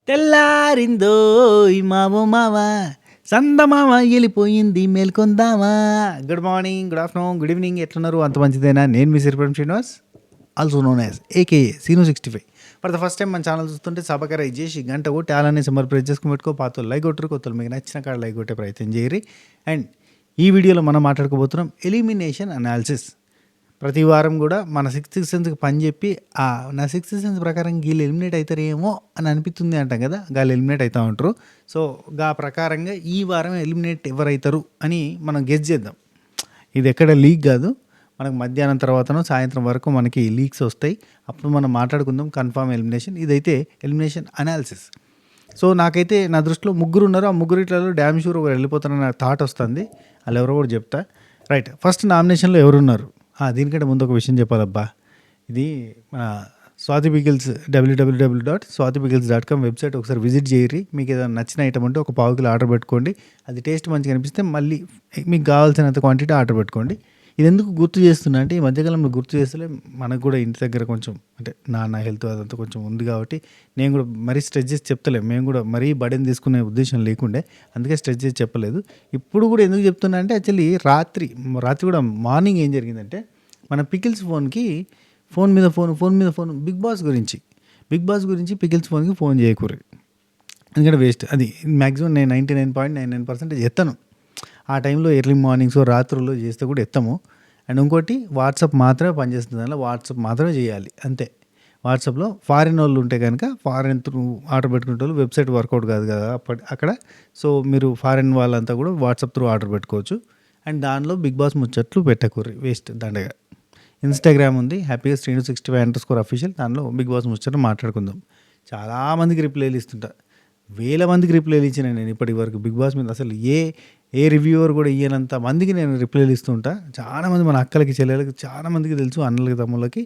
తెల్లారిందోయ్ Mao మావ సందమామ వెళ్ళిపోయింది మేల్కొందామా. Good morning, good afternoon, good evening. ఎట్లున్నారు? అంత మంచిదేనా? నేను మీ Siripuram Srinivas, also known as AKA Seenu 65. For the first time మన ఛానల్ చూస్తుంటే సబకరై చేసి గంట కొట్టి అలానే సింబల్ ప్రెస్ చేసుకుని పెట్టుకో. పాతలు లైక్ కొట్టరు, కొత్తలు మీకు నచ్చిన కాడ లైక్ కొట్టే ప్రయత్నం చేయరి. అండ్ ఈ వీడియోలో మనం మాట్లాడుకోబోతున్నాం ఎలిమినేషన్ అనాలిసిస్. ప్రతి వారం కూడా మన సిక్స్త్ సెన్స్కి పని చెప్పి నా సిక్స్త్ సెన్స్ ప్రకారం వీళ్ళు ఎలిమినేట్ అవుతారేమో అని అనిపిస్తుంది అంటాం కదా, వాళ్ళు ఎలిమినేట్ అవుతూ ఉంటారు. సో గా ప్రకారంగా ఈ వారం ఎలిమినేట్ ఎవరైతారు అని మనం గెస్ చేద్దాం. ఇది ఎక్కడ లీక్ కాదు, మనకు మధ్యాహ్నం తర్వాతనో సాయంత్రం వరకు మనకి లీక్స్ వస్తాయి. అప్పుడు మనం మాట్లాడుకుందాం కన్ఫామ్ ఎలిమినేషన్. ఇదైతే ఎలిమినేషన్ అనాలిసిస్. సో నాకైతే నా దృష్టిలో ముగ్గురు ఉన్నారు. ఆ ముగ్గురిట్లలో డ్యామ్ షూర్ ఒకరు వెళ్ళిపోతారని థాట్ వస్తుంది. వాళ్ళు ఎవరో కూడా చెప్తా. రైట్, ఫస్ట్ నామినేషన్లో ఎవరున్నారు? దీనికంటే ముందు ఒక విషయం చెప్పాలబ్బా. ఇది మన స్వాతి పికిల్స్ www.swatipickles.com వెబ్సైట్ ఒకసారి విజిట్ చేయరి. మీకు ఏదైనా నచ్చిన ఐటమ్ ఉంటే ఒక పావు కిలో ఆర్డర్ పెట్టుకోండి. అది టేస్ట్ మంచిగా అనిపిస్తే మళ్ళీ మీకు కావాల్సినంత క్వాంటిటీ ఆర్డర్ పెట్టుకోండి. ఇది ఎందుకు గుర్తు చేస్తున్నా అంటే, ఈ మధ్యకాలంలో గుర్తు చేస్తలే మనకు కూడా ఇంటి దగ్గర కొంచెం అంటే నాన్న హెల్త్ అదంతా కొంచెం ఉంది కాబట్టి నేను కూడా మరీ స్ట్రెచ్ చేసి చెప్తలే. మేము కూడా మరీ బడెన్ తీసుకునే ఉద్దేశం లేకుండే, అందుకే స్ట్రెచ్ చేసి చెప్పలేదు. ఇప్పుడు కూడా ఎందుకు చెప్తున్నా అంటే, యాక్చువల్లీ రాత్రి కూడా మార్నింగ్ ఏం జరిగిందంటే, మన పికిల్స్ ఫోన్ మీద ఫోన్ బిగ్ బాస్ గురించి పికిల్స్ ఫోన్కి ఫోన్ చేయకూడదు. ఎందుకంటే వేస్ట్. అది మ్యాక్సిమం నేను 99.99% ఎత్తను. ఆ టైంలో ఎర్లీ మార్నింగ్స్ రాత్రుల్లో చేస్తే కూడా ఎత్తము. అండ్ ఇంకోటి, వాట్సాప్ మాత్రమే పనిచేస్తుంది. దానిలో వాట్సాప్ మాత్రమే చేయాలి అంతే. వాట్సాప్లో ఫారిన్ వాళ్ళు ఉంటే కనుక ఫారిన్ త్రూ ఆర్డర్ పెట్టుకునే వాళ్ళు, వెబ్సైట్ వర్కౌట్ కాదు కదా అక్కడ. సో మీరు ఫారిన్ వాళ్ళంతా కూడా వాట్సాప్ త్రూ ఆర్డర్ పెట్టుకోవచ్చు. అండ్ దానిలో బిగ్ బాస్ ముచ్చట్లు పెట్టకూర్రి, వేస్ట్ దండగా. ఇన్స్టాగ్రామ్ ఉంది, హ్యాపీగా శ్రీను65_official. దానిలో బిగ్ బాస్ ముచ్చట్లు మాట్లాడుకుందాం. చాలామందికి రిప్లైలు ఇస్తుంటా, వేల మందికి రిప్లైలు ఇచ్చిన నేను ఇప్పటి వరకు బిగ్ బాస్ మీద. అసలు ఏ రివ్యూవర్ కూడా ఇయ్యనంత మందికి నేను రిప్లైలు ఇస్తుంటా. చాలామంది మన అక్కలకి, చెల్లెలకి, చాలామందికి తెలుసు, అన్నలకి, తమ్ముళ్ళకి.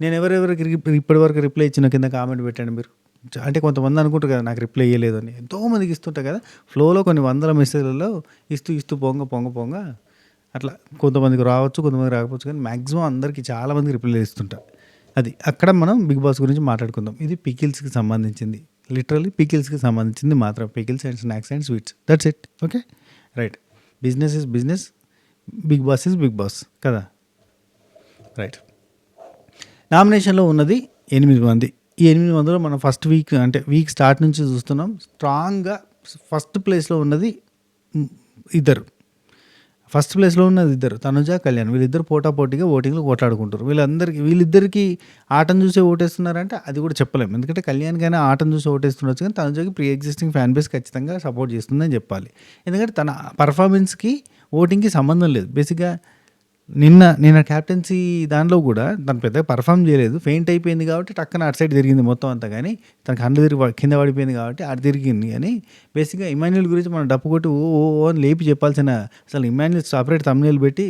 నేను ఎవరెవరికి ఇప్పటివరకు రిప్లై ఇచ్చిన కింద కామెంట్ పెట్టండి మీరు. అంటే కొంతమంది అనుకుంటారు కదా నాకు రిప్లై ఇవ్వలేదు అని. ఎంతోమందికి ఇస్తుంటా కదా, ఫ్లోలో కొన్ని వందల మెసేజ్లలో ఇస్తూ పొంగ అట్లా. కొంతమందికి రావచ్చు, కొంతమందికి రాకపోవచ్చు, కానీ మ్యాక్సిమం అందరికీ చాలామందికి రిప్లై ఇస్తుంటా. అది అక్కడ మనం బిగ్ బాస్ గురించి మాట్లాడుకుందాం. ఇది పికిల్స్కి సంబంధించింది, లిటరల్లీ పికిల్స్కి సంబంధించింది మాత్రం. Pickles and snacks and sweets, that's it. Okay right. Business is business, big boss is big boss కదా. రైట్, నామినేషన్లో ఉన్నది 8 మంది. ఈ 8 మందిలో మనం ఫస్ట్ వీక్ స్టార్ట్ నుంచి చూస్తున్నాం. స్ట్రాంగ్గా ఫస్ట్ ప్లేస్లో ఉన్నది ఇద్దరు. తనుజ, కళ్యాణ్. వీళ్ళిద్దరు పోటాపోటీగా ఓటింగ్లో కొట్లాడుకుంటారు. వీళ్ళిద్దరికి ఆటను చూసే ఓటేస్తున్నారంటే అది కూడా చెప్పలేము. ఎందుకంటే కళ్యాణ్కైనా ఆటను చూసి ఓటేస్తుండొచ్చు, కానీ తనుజకి ప్రీ ఎగ్జిస్టింగ్ ఫ్యాన్ బేస్ ఖచ్చితంగా సపోర్ట్ చేస్తుందని చెప్పాలి. ఎందుకంటే తన పర్ఫార్మెన్స్కి ఓటింగ్కి సంబంధం లేదు. బేసిక్గా నిన్న క్యాప్టెన్సీ దానిలో కూడా తను పెద్దగా పర్ఫామ్ చేయలేదు. ఫెయింట్ అయిపోయింది కాబట్టి టక్కన అటు సైడ్ తిరిగింది మొత్తం అంతా. కానీ తనకు హండ్లు తిరిగి కింద పడిపోయింది కాబట్టి అటు తిరిగింది. కానీ బేసిక్గా ఇమాన్యుల్ గురించి మనం డప్పు కొట్టి ఓ అని లేపి చెప్పాల్సిన, అసలు ఇమాన్యుల్ సపరేట్ తమ్నేల్ పెట్టి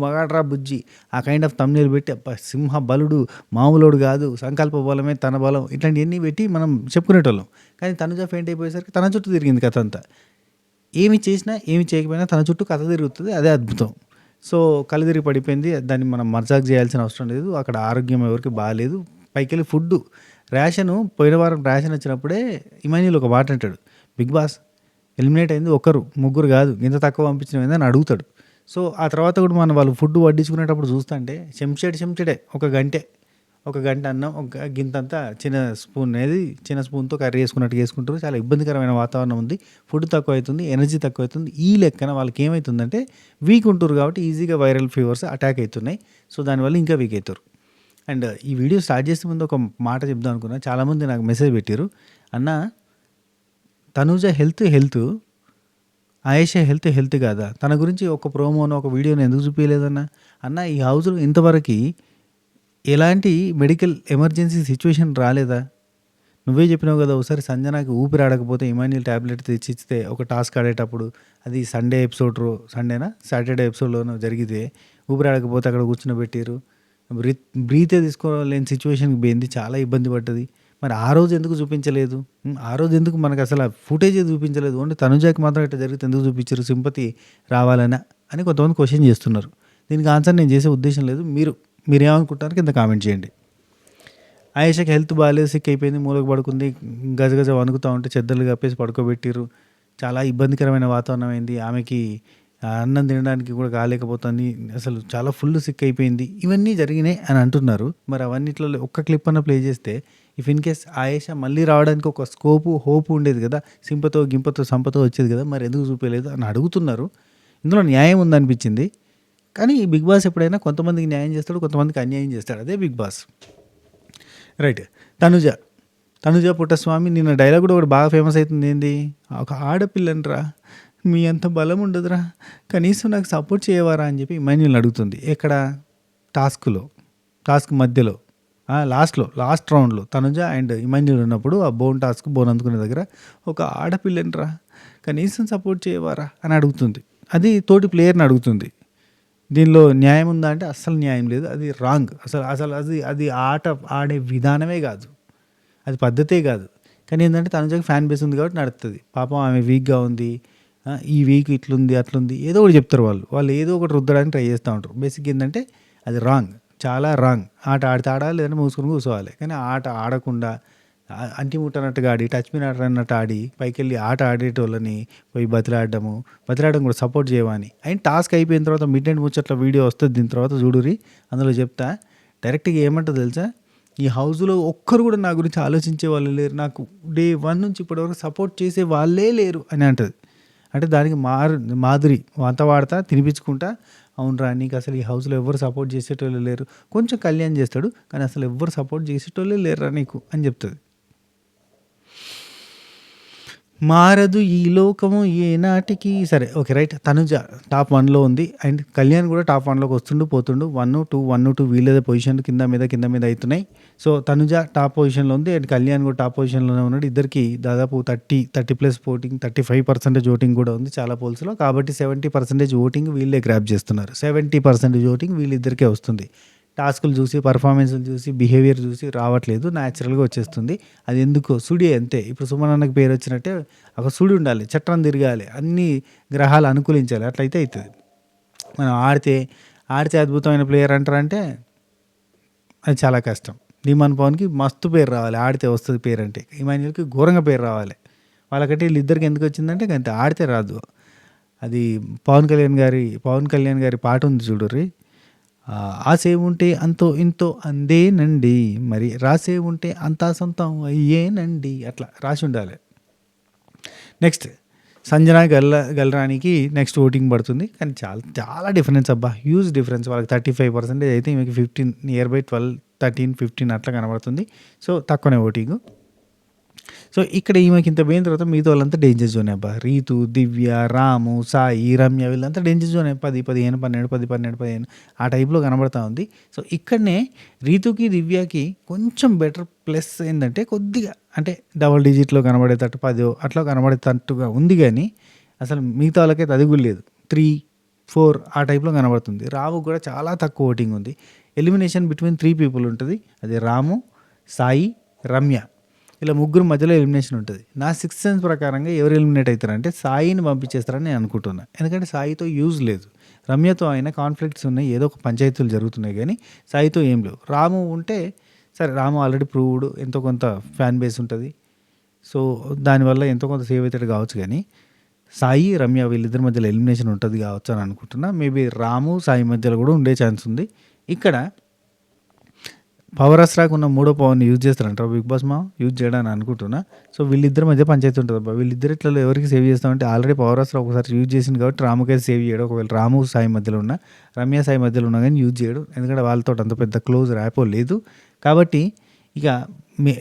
మగాడ్రా బుజ్జి ఆ కైండ్ ఆఫ్ తమ్నేల్ పెట్టి, సింహ బలుడు, మామూలుడు కాదు, సంకల్ప బలమే తన బలం, ఇట్లాంటివన్నీ పెట్టి మనం చెప్పుకునేటోళ్ళం. కానీ తనుజ ఫెయింట్ అయిపోయేసరికి తన చుట్టూ తిరిగింది కథ అంతా. ఏమి చేసినా ఏమి చేయకపోయినా తన చుట్టూ కథ తిరుగుతుంది, అదే అద్భుతం. సో కళ్ళు పడిపోయింది. దాన్ని మనం మజాక్ చేయాల్సిన అవసరం లేదు. అక్కడ ఆరోగ్యం ఎవరికి బాగాలేదు. పైకెళ్ళి ఫుడ్ పోయిన వారం రేషన్ వచ్చినప్పుడే ఇమాన్యుల్ ఒక మాట అంటాడు, బిగ్ బాస్ ఎలిమినేట్ అయింది ముగ్గురు కాదు, ఇంత తక్కువ పంపించినవి అని అడుగుతాడు. సో ఆ తర్వాత కూడా మనం వాళ్ళు ఫుడ్ వడ్డించుకునేటప్పుడు చూస్తుంటే చెంచడే ఒక గంట అన్నం, ఒక గింతంతా చిన్న స్పూన్తో కర్రీ వేసుకున్నట్టు వేసుకుంటారు. చాలా ఇబ్బందికరమైన వాతావరణం ఉంది. ఫుడ్ తక్కువ అవుతుంది, ఎనర్జీ తక్కువ అవుతుంది. ఈ లెక్కన వాళ్ళకి ఏమవుతుందంటే, వీక్ ఉంటారు కాబట్టి ఈజీగా వైరల్ ఫీవర్స్ అటాక్ అవుతున్నాయి. సో దానివల్ల ఇంకా వీక్ అవుతారు. అండ్ ఈ వీడియో స్టార్ట్ చేసే ముందు ఒక మాట చెప్దాం అనుకున్నా. చాలామంది నాకు మెసేజ్ పెట్టారు, అన్న తనూజ హెల్త్ ఆయేషా హెల్త్ కాదా, తన గురించి ఒక ప్రోమోనో ఒక వీడియోని ఎందుకు చూపించలేదన్న. అన్న ఈ హౌస్లో ఇంతవరకు ఎలాంటి మెడికల్ ఎమర్జెన్సీ సిచ్యువేషన్ రాలేదా? నువ్వే చెప్పినావు కదా, ఒకసారి సంజనాకి ఊపిరి ఆడకపోతే ఇమాన్యుల్ ట్యాబ్లెట్ తెచ్చిస్తే ఒక టాస్క్ ఆడేటప్పుడు, అది సాటర్డే ఎపిసోడ్లోనూ జరిగితే ఊపిరి ఆడకపోతే అక్కడ కూర్చుని బ్రీతే తీసుకోలేని సిచ్యువేషన్కి పోయింది, చాలా ఇబ్బంది పడ్డది. మరి ఆ రోజు ఎందుకు చూపించలేదు? ఆ రోజు ఎందుకు మనకు అసలు ఆ ఫుటేజ్ చూపించలేదు? ఓన్లీ తనుజాకి మాత్రం ఇట్లా జరిగితే ఎందుకు చూపించారు? సింపతి రావాలనా అని కొంతమంది క్వశ్చన్ చేస్తున్నారు. దీనికి ఆన్సర్ నేను చేసే ఉద్దేశం లేదు. మీరేమనుకుంటారు కింద కామెంట్ చేయండి. ఆయేషాకి హెల్త్ బాగాలేదు, సిక్ అయిపోయింది, మూలకు పడుకుంది, గజగజ వణుకుతూ ఉంటే చెద్దర్లు కప్పేసి పడుకోబెట్టిర్రు. చాలా ఇబ్బందికరమైన వాతావరణం అయింది. ఆమెకి అన్నం తినడానికి కూడా కాలేకపోతుంది. అసలు చాలా ఫుల్ సిక్ అయిపోయింది. ఇవన్నీ జరిగినాయి అని అంటున్నారు. మరి అవన్నిట్లలో ఒక్క క్లిప్ అన్నా ప్లే చేస్తే ఇఫ్ ఇన్ కేస్ ఆయేషా మళ్ళీ రావడానికి ఒక స్కోపు, హోప్ ఉండేది కదా! సింపతో, గింపతో, సంపతో వచ్చేది కదా! మరి ఎందుకు చూపియలేదు అని అడుగుతున్నారు. ఇందులో న్యాయం ఉందనిపించింది. కానీ ఈ 'బిగ్ బాస్' ఎప్పుడైనా కొంతమందికి న్యాయం చేస్తాడు, కొంతమందికి అన్యాయం చేస్తాడు. అదే 'big boss'. Right. Tanuja. Tanuja Puttaswamy నిన్న డైలాగ్ కూడా ఒకటి బాగా ఫేమస్ అవుతుంది. ఏంది? ఒక ఆడపిల్లనిరా, మీ అంత బలం ఉండదురా, కనీసం నాకు సపోర్ట్ చేయవారా అని చెప్పి ఇమాన్యుల్ని అడుగుతుంది. ఎక్కడ? టాస్క్ మధ్యలో, లాస్ట్ రౌండ్లో తనుజ అండ్ ఇమాన్యుల్ ఉన్నప్పుడు ఆ బోన్ అందుకునే దగ్గర ఒక ఆడపిల్లనిరా, కనీసం సపోర్ట్ చేయవారా అని అడుగుతుంది. అది తోటి ప్లేయర్ని అడుగుతుంది. దీనిలో న్యాయం ఉందా అంటే అస్సలు న్యాయం లేదు. అది రాంగ్. అసలు అది ఆట ఆడే విధానమే కాదు, అది పద్ధతే కాదు. కానీ ఏంటంటే తనుజకి ఫ్యాన్ బేస్ ఉంది కాబట్టి నడుస్తుంది. పాపం ఆమె వీక్గా ఉంది, ఈ వీక్ ఇట్లుంది అట్లుంది ఏదో ఒకటి చెప్తారు. వాళ్ళు ఏదో ఒకటి రుద్దడానికి ట్రై చేస్తూ ఉంటారు. బేసిక్ ఏంటంటే అది రాంగ్, చాలా రాంగ్. ఆట ఆడితే ఆడాలి, లేదంటే మూసుకొని కూర్చోవాలి. కానీ ఆట ఆడకుండా అంటి ముట్టనట్టుగా ఆడి, టచ్ మీ నాట్ అన్నట్టు ఆడి పైకి వెళ్ళి ఆట ఆడేటోళ్ళని పోయి బతిలాడడం కూడా సపోర్ట్ చేయమని. అండ్ టాస్క్ అయిపోయిన తర్వాత మిడ్ నైట్ ముచ్చట్ల వీడియో వస్తుంది. దీని తర్వాత చూడురి, అందులో చెప్తా. డైరెక్ట్గా ఏమంటుందో తెలుసా? ఈ హౌస్లో ఒక్కరు కూడా నా గురించి ఆలోచించే వాళ్ళు లేరు, నాకు డే 1 నుంచి ఇప్పటివరకు సపోర్ట్ చేసే వాళ్ళే లేరు అని అంటుంది. అంటే దానికి మాధురి వంత వాడతా తినిపించుకుంటా, అవునరా నీకు అసలు ఈ హౌస్లో ఎవరు సపోర్ట్ చేసేటోళ్ళు లేరు, కొంచెం కళ్యాణ్ చేస్తాడు కానీ అసలు ఎవరు సపోర్ట్ చేసేటోళ్ళే లేరురా నీకు అని చెప్తుంది. మారదు ఈ లోకము ఏనాటికి. సరే, ఓకే, రైట్. తనుజ టాప్ 1లో ఉంది. అండ్ కళ్యాణ్ కూడా టాప్ 1లోకి వస్తుండు పోతుండు. 1-2 వీళ్ళదే పొజిషన్ కింద మీద అవుతున్నాయి. సో తనుజ టాప్ పొజిషన్లో ఉంది అండ్ కళ్యాణ్ కూడా టాప్ పొజిషన్లోనే ఉన్నాడు. ఇద్దరికి దాదాపు 30+ ఓటింగ్, 35% ఓటింగ్ కూడా ఉంది చాలా పోల్స్లో. కాబట్టి 70% ఓటింగ్ వీళ్ళే గ్రాప్ చేస్తున్నారు. 70% ఓటింగ్ వీళ్ళిద్దరికే వస్తుంది. టాస్కులు చూసి, పర్ఫార్మెన్స్లు చూసి, బిహేవియర్ చూసి రావట్లేదు, న్యాచురల్గా వచ్చేస్తుంది. అది ఎందుకో సుడి అంతే. ఇప్పుడు సుమన్ అన్నకు పేరు వచ్చినట్టే ఒక సుడి ఉండాలి, చట్రం తిరగాలి, అన్ని గ్రహాలు అనుకూలించాలి, అట్లయితే అవుతుంది. మనం ఆడితే అద్భుతమైన ప్లేయర్ అంటారంటే అది చాలా కష్టం. ధీమాన్ పవన్కి మస్తు పేరు రావాలి, ఆడితే వస్తుంది పేరు. అంటే ఇమాన్యుల్కి ఘోరంగా పేరు రావాలి. వాళ్ళకంటే వీళ్ళిద్దరికి ఎందుకు వచ్చిందంటే అంతే, ఆడితే రాదు. అది పవన్ కళ్యాణ్ గారి పాట ఉంది చూడుర్రి, ఆసే ఉంటే అంతో ఇంతో అందేనండి, మరి రాసే ఉంటే అంతా సొంతం అయ్యేనండి, అట్లా రాసి ఉండాలి. నెక్స్ట్ సంజన గల్రానికి నెక్స్ట్ ఓటింగ్ పడుతుంది. కానీ చాలా చాలా డిఫరెన్స్ అబ్బా, హ్యూజ్ డిఫరెన్స్. వాళ్ళకి 35% అయితే ఈమెకి 15, నియర్ బై 12, 13, 15 అట్లా కనబడుతుంది. సో తక్కువనే ఓటింగ్. సో ఇక్కడ ఈమెకి ఇంత పోయిన తర్వాత మిగతా వాళ్ళంతా డేంజర్ జోనే అబ్బా. రీతు, దివ్య, రాము, సాయి, రమ్య వీళ్ళంతా డేంజర్ జోనే. 10, 15, 12, 10, 12, 15 ఆ టైప్లో కనబడతా ఉంది. సో ఇక్కడనే రీతుకి, దివ్యకి కొంచెం బెటర్ ప్లస్ ఏంటంటే కొద్దిగా అంటే డబుల్ డిజిట్లో కనబడేటట్టు 10 అట్లా కనబడేటట్టుగా ఉంది. కానీ అసలు మిగతా వాళ్ళకైతే అది కూడా లేదు. 3, 4 ఆ టైప్లో కనబడుతుంది. రాము కూడా చాలా తక్కువ ఓటింగ్ ఉంది. ఎలిమినేషన్ బిట్వీన్ 3 పీపుల్ ఉంటుంది. అది రాము, సాయి, రమ్య, ఇలా ముగ్గురు మధ్యలో ఎలిమినేషన్ ఉంటుంది. నా 6th సెన్స్ ప్రకారంగా ఎవరు ఎలిమినేట్ అవుతారంటే సాయిని పంపించేస్తారని నేను అనుకుంటున్నాను. ఎందుకంటే సాయితో యూజ్ లేదు, రమ్యతో అయినా కాన్ఫ్లిక్ట్స్ ఉన్నాయి, ఏదో ఒక పంచాయతీలు జరుగుతున్నాయి, కానీ సాయితో ఏం లేవు. రాము ఉంటే సరే, రాము ఆల్రెడీ ప్రూవ్డ్, ఎంతో కొంత ఫ్యాన్ బేస్ ఉంటుంది. సో దానివల్ల ఎంతో కొంత సేవ్ అవుతాడు కావచ్చు. కానీ సాయి, రమ్య వీళ్ళిద్దరి మధ్యలో ఎలిమినేషన్ ఉంటుంది కావచ్చు అని అనుకుంటున్నా. మేబీ రాము, సాయి మధ్యలో కూడా ఉండే ఛాన్స్ ఉంది. ఇక్కడ పవర్ అస్రాకు ఉన్న 3వ పవర్ని యూజ్ చేస్తారంటారు బిగ్ బాస్ యూజ్ చేయడానికి అనుకుంటున్నా. సో వీళ్ళిద్దరి మధ్య పంచాయతీ ఉంటుంది అబ్బా. వీళ్ళిద్దరిట్లలో ఎవరికి సేవ్ చేస్తామంటే ఆల్రెడీ పవర్ అస్రా ఒకసారి యూజ్ చేసింది కాబట్టి రాముకైతే సేవ్ చేయడు. ఒకవేళ రాము సాయి మధ్యలో ఉన్న, రమ్య సాయి మధ్యలో ఉన్నా కానీ యూజ్ చేయడు, ఎందుకంటే వాళ్ళతో అంత పెద్ద క్లోజ్ ర్యాపో లేదు. కాబట్టి ఇక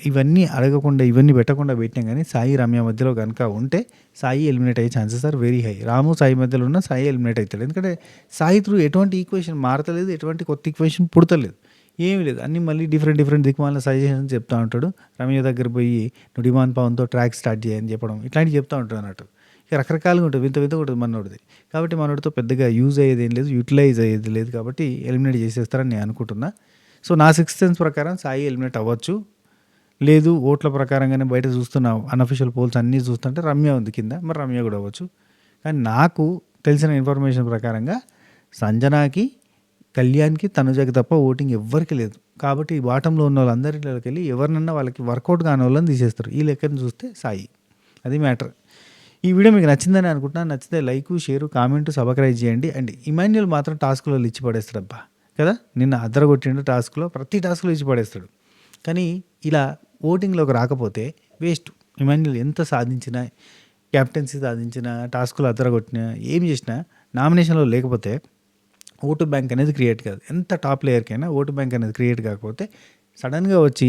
ఇవన్నీ అడగకుండా ఇవన్నీ పెట్టకుండా పెట్టినాం. కానీ సాయి, రమ్య మధ్యలో కనుక ఉంటే సాయి ఎలిమినేట్ అయ్యే ఛాన్సెస్ ఆర్ వెరీ హై. రాము, సాయి మధ్యలో ఉన్న సాయి ఎలిమినేట్ అవుతాడు. ఎందుకంటే సాయి త్రూ ఎటువంటి ఈక్వేషన్ మారతలేదు, ఎటువంటి కొత్త ఈక్వేషన్ పుడతలేదు, ఏమీ లేదు. అన్నీ మళ్ళీ డిఫరెంట్ దిక్కుమాలిన సజెషన్స్ చెప్తూ ఉంటాడు. రమ్య దగ్గర పోయి నువ్వు డిమాండ్ పవన్తో ట్రాక్ స్టార్ట్ చేయని చెప్పడం, ఇట్లాంటివి చెప్తూ ఉంటాడు అన్నట్టు. ఇక రకరకాలుగా ఉంటుంది, వింత ఉంటుంది మనోడిది. కాబట్టి మనోడితో పెద్దగా యూజ్ అయ్యేది ఏం లేదు, యూటిలైజ్ అయ్యేది లేదు. కాబట్టి ఎలిమినేట్ చేసేస్తారని నేను అనుకుంటున్నా. సో నా 6th సెన్స్ ప్రకారం సాయి ఎలిమినేట్ అవ్వచ్చు. లేదు ఓట్ల ప్రకారంగానే బయట చూస్తున్న అన్అఫిషియల్ పోల్స్ అన్నీ చూస్తుంటే రమ్య ఉంది కింద, మరి రమ్య కూడా అవ్వచ్చు. కానీ నాకు తెలిసిన ఇన్ఫర్మేషన్ ప్రకారంగా సంజనాకి, కళ్యాణ్కి, తనుజకి తప్ప ఓటింగ్ ఎవ్వరికి లేదు. కాబట్టి బాటంలో ఉన్న వాళ్ళందరిలోకి వెళ్ళి ఎవరినన్నా వాళ్ళకి వర్కౌట్ కాని వాళ్ళని తీసేస్తారు. ఈ లెక్కను చూస్తే సాయి. అది మ్యాటర్. ఈ వీడియో మీకు నచ్చిందని అనుకుంటున్నాను. నచ్చితే లైక్, షేరు, కామెంట్, సబ్స్క్రైబ్ చేయండి. అండ్ ఇమాన్యుయల్ మాత్రం టాస్క్‌లలో ఇచ్చి పడేస్తాడబ్బా! కదా! నిన్న అద్దరగొట్టిండు టాస్క్‌లో. ప్రతి టాస్క్‌లో ఇచ్చి పడేస్తాడు. కానీ ఇలా ఓటింగ్‌లోకి రాకపోతే వేస్ట్. ఇమాన్యుయల్ ఎంత సాధించినా, కెప్టెన్సీ సాధించినా, టాస్క్‌లో అద్దరగొట్టినా, ఏం చేసినా నామినేషన్‌లో లేకపోతే ఓటు బ్యాంక్ అనేది క్రియేట్ కాదు. ఎంత టాప్ ప్లేయర్‌కైనా ఓటు బ్యాంక్ అనేది క్రియేట్ కాకపోతే సడన్‌గా వచ్చి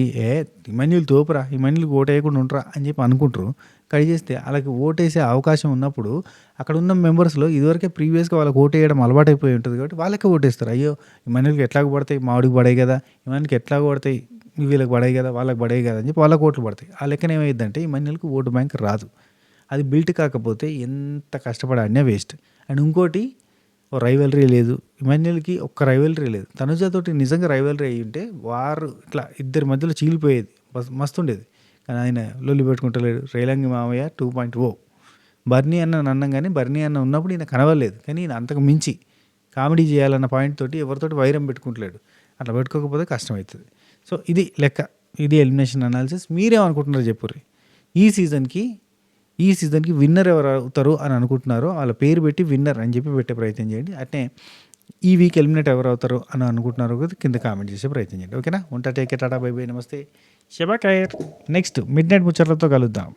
ఇమాన్యుయల్ తోపురా, ఇమాన్యుల్‌కి ఓటేయకుండా ఉంటరా అని చెప్పి అనుకుంటారు. కట్ చేస్తే ఆళ్ళకి ఓటేసే అవకాశం ఉన్నప్పుడు అక్కడ ఉన్న మెంబర్స్‌లో ఇదివరకే ప్రీవియస్‌గా వాళ్ళకి ఓటేయడం అలవాటైపోయి ఉంటుంది కాబట్టి వాళ్ళకే ఓటేస్తారు. అయ్యో! ఇమాన్యుల్‌కి ఎట్లాగో పడతాయి, మా వాడికి పడాయి కదా, ఇమాన్యుల్‌కి ఎట్లాగో పడతాయి, వీళ్ళకి పడాయి కదా, వాళ్ళకి పడాయి కదా అని చెప్పి వాళ్ళకి ఓట్లు పడతాయి. ఆ లెక్కన ఏమైద్దంటే ఇమాన్యుల్‌కి ఓటు బ్యాంక్ రాదు. అది బిల్ట్ కాకపోతే ఎంత కష్టపడి ఆడినా వేస్ట్. అండ్ ఇంకోటి రైవల్రీ లేదు. ఇమాన్యుయల్‌కి ఒక్క రైవల్రీ లేదు. తనుజతోటి నిజంగా రైవల్రీ అయ్యుంటే వారు ఇట్లా ఇద్దరి మధ్యలో చీలిపోయేది. మస్తుండేది. కానీ ఆయన లొల్లి పెట్టుకుంటలేడు. రేలంగి మామయ్య 2.0. బర్నీ అన్నని అన్నాం గానీ, బర్నీ అన్న ఉన్నప్పుడు ఈయన కనబడలేదు. కానీ ఈయన అంతకు మించి కామెడీ చేయాలన్న పాయింట్ తోటి ఎవరితోటి వైరం పెట్టుకుంటలేడు. అట్లా పెట్టుకోకపోతే కష్టమవుతది. సో, ఇది లెక్క. ఇది ఎలిమినేషన్ అనాలిసిస్. మీరేమనుకుంటున్నారో చెప్పుర్రి. ఈ సీజన్‌కి ఈ సీజన్‌కి విన్నర్ ఎవరు అవుతారు అని అనుకుంటున్నారో వాళ్ళ పేరు పెట్టి విన్నర్ అని చెప్పి పెట్టే ప్రయత్నం చేయండి. అట్నే ఈ వీక్ ఎలిమినేట్ ఎవరు అవుతారు అని అనుకుంటున్నారో కూడా కింద కామెంట్ చేసే ప్రయత్నం చేయండి. ఓకేనా? ఉంటా. Take care. Tata. By by. నమస్తే. షబా ఖైర్. నెక్స్ట్ మిడ్‌నైట్ ముచ్చట్లతో కలుద్దాం.